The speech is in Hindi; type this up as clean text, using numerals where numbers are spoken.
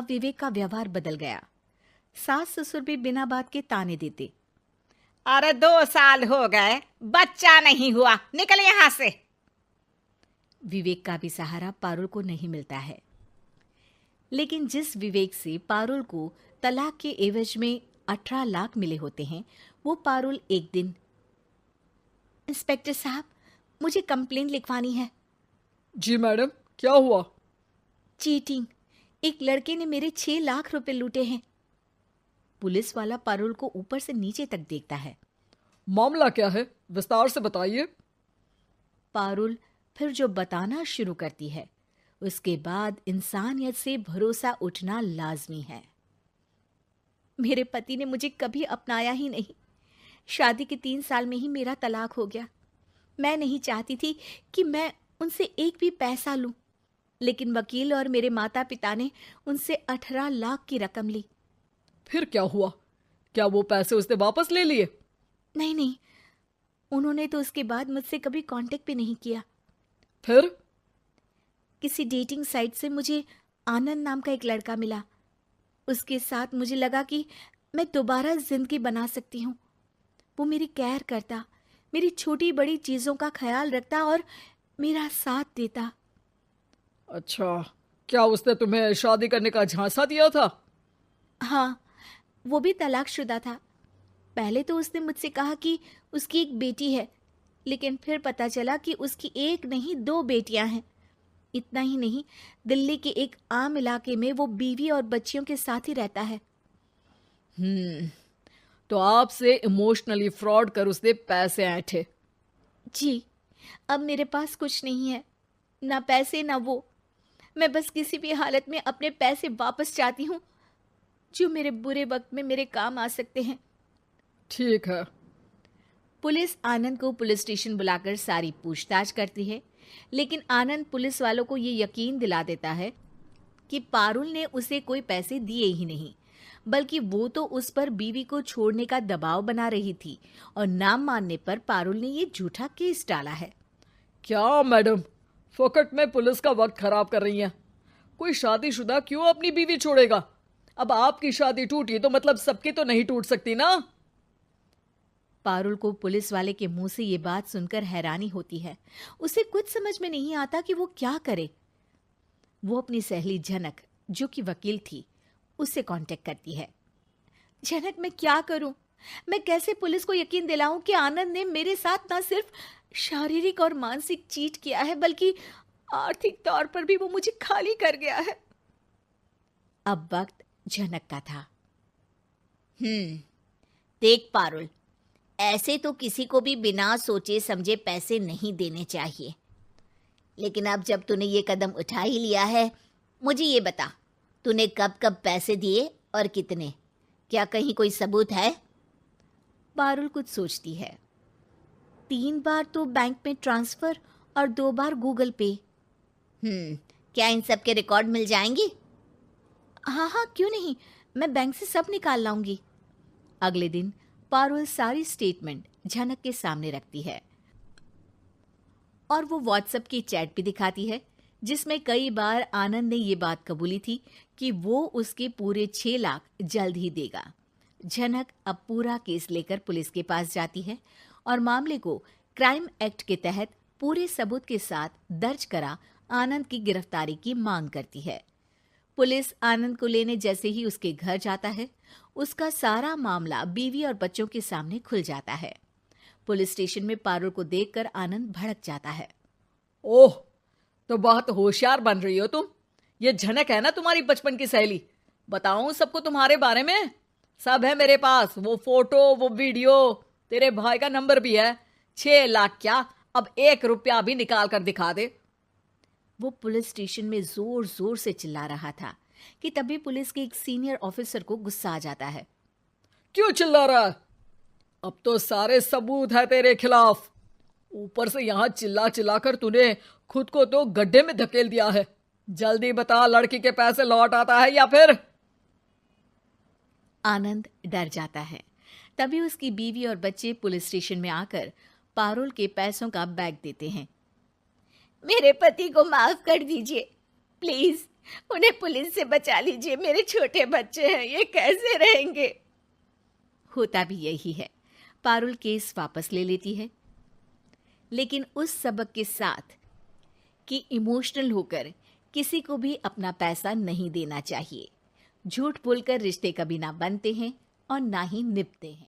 अब विवेक का व्यवहार बदल गया। सास ससुर भी बिना बात के ताने देते। अरे 2 साल हो गए, बच्चा नहीं हुआ, निकल यहां से। विवेक का भी सहारा पारुल को नहीं मिलता है। लेकिन जिस विवेक से पारुल को तलाक के एवज में 18 लाख मिले होते हैं, वो पारुल एक दिन, इंस्पेक्टर साहब, मुझे कंप्लेन लिखवानी है। जी मैडम, क्या हुआ? चीटिंग, एक लड़के ने मेरे 6 लाख रुपए लूटे हैं। पुलिस वाला पारुल को ऊपर से नीचे तक देखता है। मामला क्या है, विस्तार से बताइए। पारुल फिर जो बताना शुरू करती है, उसके बाद इंसानियत से भरोसा उठना लाजमी है। मेरे पति ने मुझे कभी अपनाया ही नहीं। शादी के 3 साल में ही मेरा तलाक हो गया। मैं नहीं चाहती थी कि मैं उनसे एक भी पैसा लूं, लेकिन वकील और मेरे माता पिता ने उनसे 18 लाख की रकम ली। फिर क्या हुआ? क्या वो पैसे उसने वापस ले लिए? नहीं, उन्होंने तो उसके बाद मुझसे कभी कांटेक्ट भी नहीं किया। फिर? किसी डेटिंग साइट से मुझे आनंद नाम का एक लड़का मिला। उसके साथ मुझे लगा कि मैं दोबारा जिंदगी बना सकती हूँ। वो मेरी केयर करता, मेरी छोटी बड़ी चीजों का ख्याल रखता और मेरा साथ देता। अच्छा, क्या उसने तुम्हें शादी करने का झांसा दिया था? हाँ, वो भी तलाकशुदा था। पहले तो उसने मुझसे कहा कि उसकी एक बेटी है, लेकिन फिर पता चला कि उसकी एक नहीं 2 बेटियां हैं। इतना ही नहीं, दिल्ली के एक आम इलाके में वो बीवी और बच्चियों के साथ ही रहता है। तो आपसे इमोशनली फ्रॉड कर उसने पैसे ऐंठे? जी, अब मेरे पास कुछ नहीं है, ना पैसे ना वो। मैं बस किसी भी हालत में अपने पैसे वापस चाहती हूँ, जो मेरे बुरे वक्त में मेरे काम आ सकते हैं। ठीक है। पुलिस आनंद को पुलिस स्टेशन बुलाकर सारी पूछताछ करती है, लेकिन आनंद पुलिस वालों को ये यकीन दिला देता है कि पारुल ने उसे कोई पैसे दिए ही नहीं, बल्कि वो तो उस पर बीवी को छोड़ने का दबाव बना रही थी और नाम मानने पर पारुल ने ये झूठा केस डाला है। क्या मैडम, फोकट में पुलिस का वक्त खराब कर रही हैं? कोई शादीशुदा क्यों अपनी बीवी छोड़ेगा? अब आपकी शादी टूटी तो मतलब सबकी तो नहीं टूट सकती ना? पारुल को पुलिस वाले के मुंह से ये बात सुनकर हैरानी होती है। उसे कुछ समझ में नहीं आता कि वो क्या करे। वो अपनी सहेली झनक, जो कि वकील थी, उससे कांटेक्ट करती है। झनक, मैं क्या करूं? मैं कैसे पुलिस को यकीन दिलाऊं कि आनंद ने मेरे साथ ना सिर्फ शारीरिक और मानसिक चीट किया है, बल्कि आर्थिक तौर पर भी वो मुझे खाली कर गया है। अब वक्त झनक का था। देख पारुल, ऐसे तो किसी को भी बिना सोचे समझे पैसे नहीं देने चाहिए, लेकिन अब जब तूने ये कदम उठा ही लिया है, मुझे ये बता, तूने कब कब पैसे दिए और कितने? क्या कहीं कोई सबूत है? पारुल कुछ सोचती है। 3 बार तो बैंक में ट्रांसफर और 2 बार गूगल पे। क्या इन सब के रिकॉर्ड मिल जाएंगे? हाँ, क्यों नहीं, मैं बैंक से सब निकाल लाऊंगी। अगले दिन पारुल सारी स्टेटमेंट झनक के सामने रखती है और वो व्हाट्सएप की चैट भी दिखाती है, जिसमें कई बार आनंद ने ये बात कबूली थी कि वो उसके पूरे 6 लाख जल्द ही देगा। झनक अब पूरा केस लेकर पुलिस के पास जाती है और मामले को क्राइम एक्ट के तहत पूरे सबूत के साथ दर्ज करा आनंद की गिरफ्तारी की मांग करती है। पुलिस आनंद को लेने जैसे ही उसके घर जाता है, उसका सारा मामला बीवी और बच्चों के सामने खुल जाता है। पुलिस स्टेशन में पारुल को देखकर आनंद भड़क जाता है। ओह, तो बहुत होशियार बन रही हो तुम। ये झनक है ना तुम्हारी बचपन की सहेली? बताऊं सबको तुम्हारे बारे में? सब है मेरे पास, वो फोटो, वो वीडियो, तेरे भाई का नंबर भी है। 6 लाख क्या, अब 1 रुपया भी निकाल कर दिखा दे। वो पुलिस स्टेशन में जोर जोर से चिल्ला रहा था कि तभी पुलिस के एक सीनियर ऑफिसर को गुस्सा आ जाता है। क्यों चिल्ला रहा है? अब तो सारे सबूत है तेरे खिलाफ। ऊपर से यहां चिल्ला चिल्ला कर तूने खुद को तो गड्ढे में धकेल दिया है। जल्दी बता, लड़की के पैसे लौट आता है या फिर? आनंद डर जाता है। तभी उसकी बीवी और बच्चे पुलिस स्टेशन में आकर पारुल के पैसों का बैग देते हैं। मेरे पति को माफ कर दीजिए, प्लीज, उन्हें पुलिस से बचा लीजिए, मेरे छोटे बच्चे हैं, ये कैसे रहेंगे? होता भी यही है। पारुल केस वापस ले लेती है, लेकिन उस सबक के साथ कि इमोशनल होकर किसी को भी अपना पैसा नहीं देना चाहिए। झूठ बोलकर रिश्ते कभी ना बनते हैं और ना ही निभते हैं।